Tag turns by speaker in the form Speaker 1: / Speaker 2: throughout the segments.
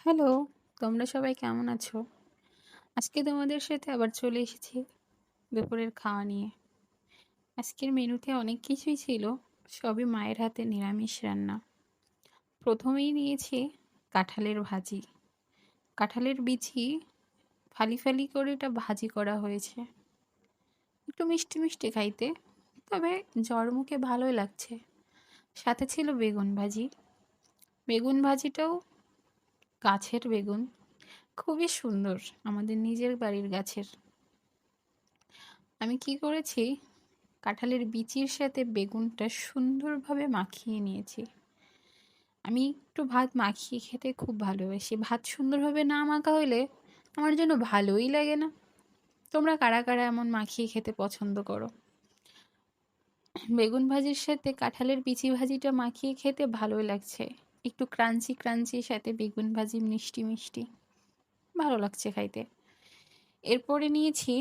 Speaker 1: Hello, তোমরা সবাই কেমন আছো? আজকে তোমাদের সাথে আবার চলে এসেছি দুপুরের খাওয়া নিয়ে। আজকের মেনুতে অনেক কিছুই ছিল, সবই মায়ের হাতে নিরামিষ রান্না। প্রথমেই নিয়েছি কাঁঠালের ভাজি। কাঁঠালের বিচি ফালি ফালি করে এটা ভাজি করা হয়েছে। একটু মিষ্টি মিষ্টি খাইতে, তবে জ্বর মুখে ভালোই লাগছে। সাথে ছিল বেগুন ভাজি। বেগুন ভাজিটাও গাছের বেগুন, খুবই সুন্দর, আমাদের নিজের বাড়ির গাছের। আমি কি করেছি, কাঁঠালের বিচির সাথে বেগুনটা সুন্দরভাবে মাখিয়ে নিয়েছি। আমি একটু ভাত মাখিয়ে খেতে খুব ভালোবাসি। ভাত সুন্দরভাবে না মাখা হইলে আমার জন্য ভালোই লাগে না। তোমরা কারা কারা এমন মাখিয়ে খেতে পছন্দ করো? বেগুন ভাজির সাথে কাঁঠালের বিচি ভাজিটা মাখিয়ে খেতে ভালোই লাগছে। একটু ক্রাঞ্চি ক্রাঞ্চি, সাথে বেগুন ভাজি মিষ্টি মিষ্টি, ভালো লাগছে খাইতে। এরপরে নিয়েছি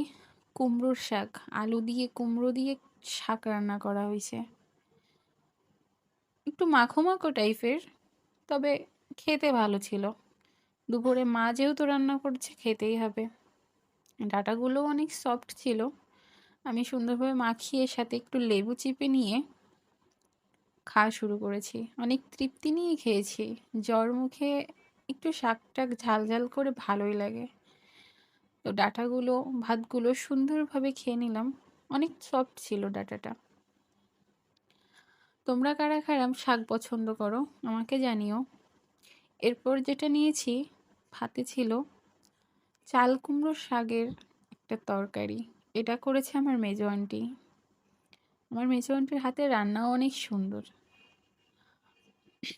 Speaker 1: কুমড়োর শাক। আলু দিয়ে কুমড়ো দিয়ে শাক রান্না করা হয়েছে। একটু মাখো মাখো টাইপের, তবে খেতে ভালো ছিল। দুপুরে মা যেহেতু রান্না করছে, খেতেই হবে। ডাঁটাগুলোও অনেক সফট ছিল। আমি সুন্দরভাবে মাখিয়ে সাথে একটু লেবু চিপে নিয়ে খাওয়া শুরু করেছি। অনেক তৃপ্তি নিয়ে খেয়েছি। জ্বর মুখে একটু শাক টাক ঝাল ঝাল করে ভালোই লাগে। তো ডাঁটাগুলো ভাতগুলো সুন্দরভাবে খেয়ে নিলাম। অনেক সফট ছিল ডাঁটাটা। তোমরা কারা কারা শাক পছন্দ করো আমাকে জানিও। এরপর যেটা নিয়েছি, ভাতে ছিল চাল কুমড়ো শাকের একটা তরকারি। এটা করেছে আমার মেজো আন্টি। আমার মেজো আন্টির হাতে রান্নাও অনেক সুন্দর।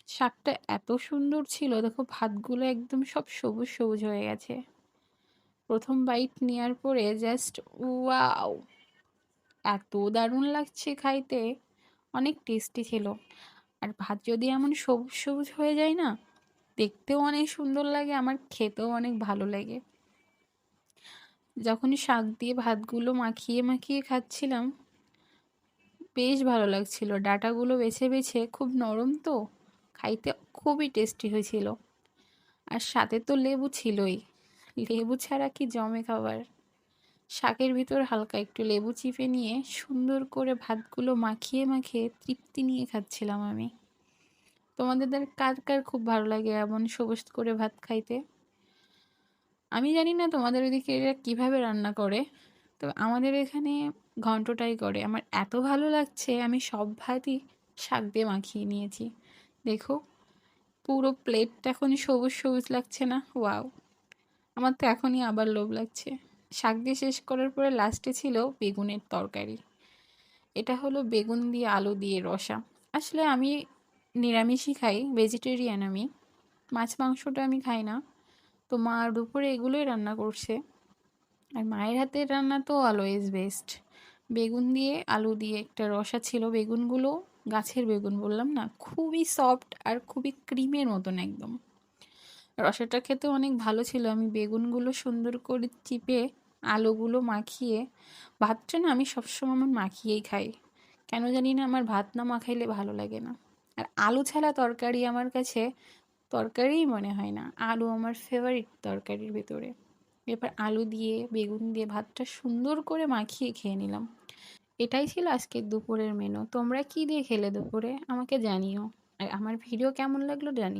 Speaker 1: শাকটা এত সুন্দর ছিল, দেখো ভাতগুলো একদম সব সবুজ সবুজ হয়ে গেছে। প্রথম বাইট নেওয়ার পরে জাস্ট ওয়াও, এত দারুণ লাগছে খাইতে। অনেক টেস্টি ছিল। আর ভাত যদি এমন সবুজ সবুজ হয়ে যায় না, দেখতেও অনেক সুন্দর লাগে, আমার খেতেও অনেক ভালো লাগে। যখনই শাক দিয়ে ভাতগুলো মাখিয়ে মাখিয়ে খাচ্ছিলাম, বেশ ভালো লাগছিল। ডাঁটাগুলো বেছে বেছে, খুব নরম তো, খাইতে খুবই টেস্টি হয়েছিল। আর সাথে তো লেবু ছিলই। লেবু ছাড়া কি জমে খাবার। শাকের ভিতর হালকা একটু লেবু চিপে নিয়ে সুন্দর করে ভাতগুলো মাখিয়ে মাখিয়ে তৃপ্তি নিয়ে খাচ্ছিলাম আমি। তোমাদের কার কার খুব ভালো লাগে এমন সবুজ করে ভাত খাইতে? আমি জানি না তোমাদের ওইদিকে এরা কিভাবে রান্না করে, তো আমাদের এখানে ঘন্টটাই করে। আমার এত ভালো লাগছে, আমি সব ভাতই শাক দিয়ে মাখিয়ে নিয়েছি। দেখো, পুরো প্লেটটা এখন সবুজ সবুজ লাগছে না? ওয়াও, আমার তো এখনই আবার লোভ লাগছে। শাক দিয়ে শেষ করার পরে লাস্টে ছিল বেগুনের তরকারি। এটা হলো বেগুন দিয়ে আলু দিয়ে রসা। আসলে আমি নিরামিষই খাই, ভেজিটেরিয়ান আমি। মাছ মাংসটা আমি খাই না। তো মা দুপুরে এগুলোই রান্না করছে। আর মায়ের হাতের রান্না তো অলওয়েজ বেস্ট। বেগুন দিয়ে আলু দিয়ে একটা রসা ছিল। বেগুনগুলো গাছের বেগুন, বললাম না, খুবই সফট আর খুবই ক্রিমের মতন একদম। রসাটা খেতে অনেক ভালো ছিল। আমি বেগুনগুলো সুন্দর করে চিপে আলুগুলো মাখিয়ে, ভাতটা না আমি সবসময় আমার মাখিয়েই খাই। কেন জানি না, আমার ভাত না মাখাইলে ভালো লাগে না। আর আলু ছাড়া তরকারি আমার কাছে তরকারিই মনে হয় না। আলু আমার ফেভারিট তরকারির ভেতরে। এরপর আলু দিয়ে বেগুন দিয়ে ভাতটা সুন্দর করে মাখিয়ে খেয়ে নিলাম। এটাই ছিল আজকের দুপুরের মেনু। তোমরা কি দিয়ে খেলে দুপুরে আমাকে জানিও। আর আমার ভিডিও কেমন লাগলো জানিও।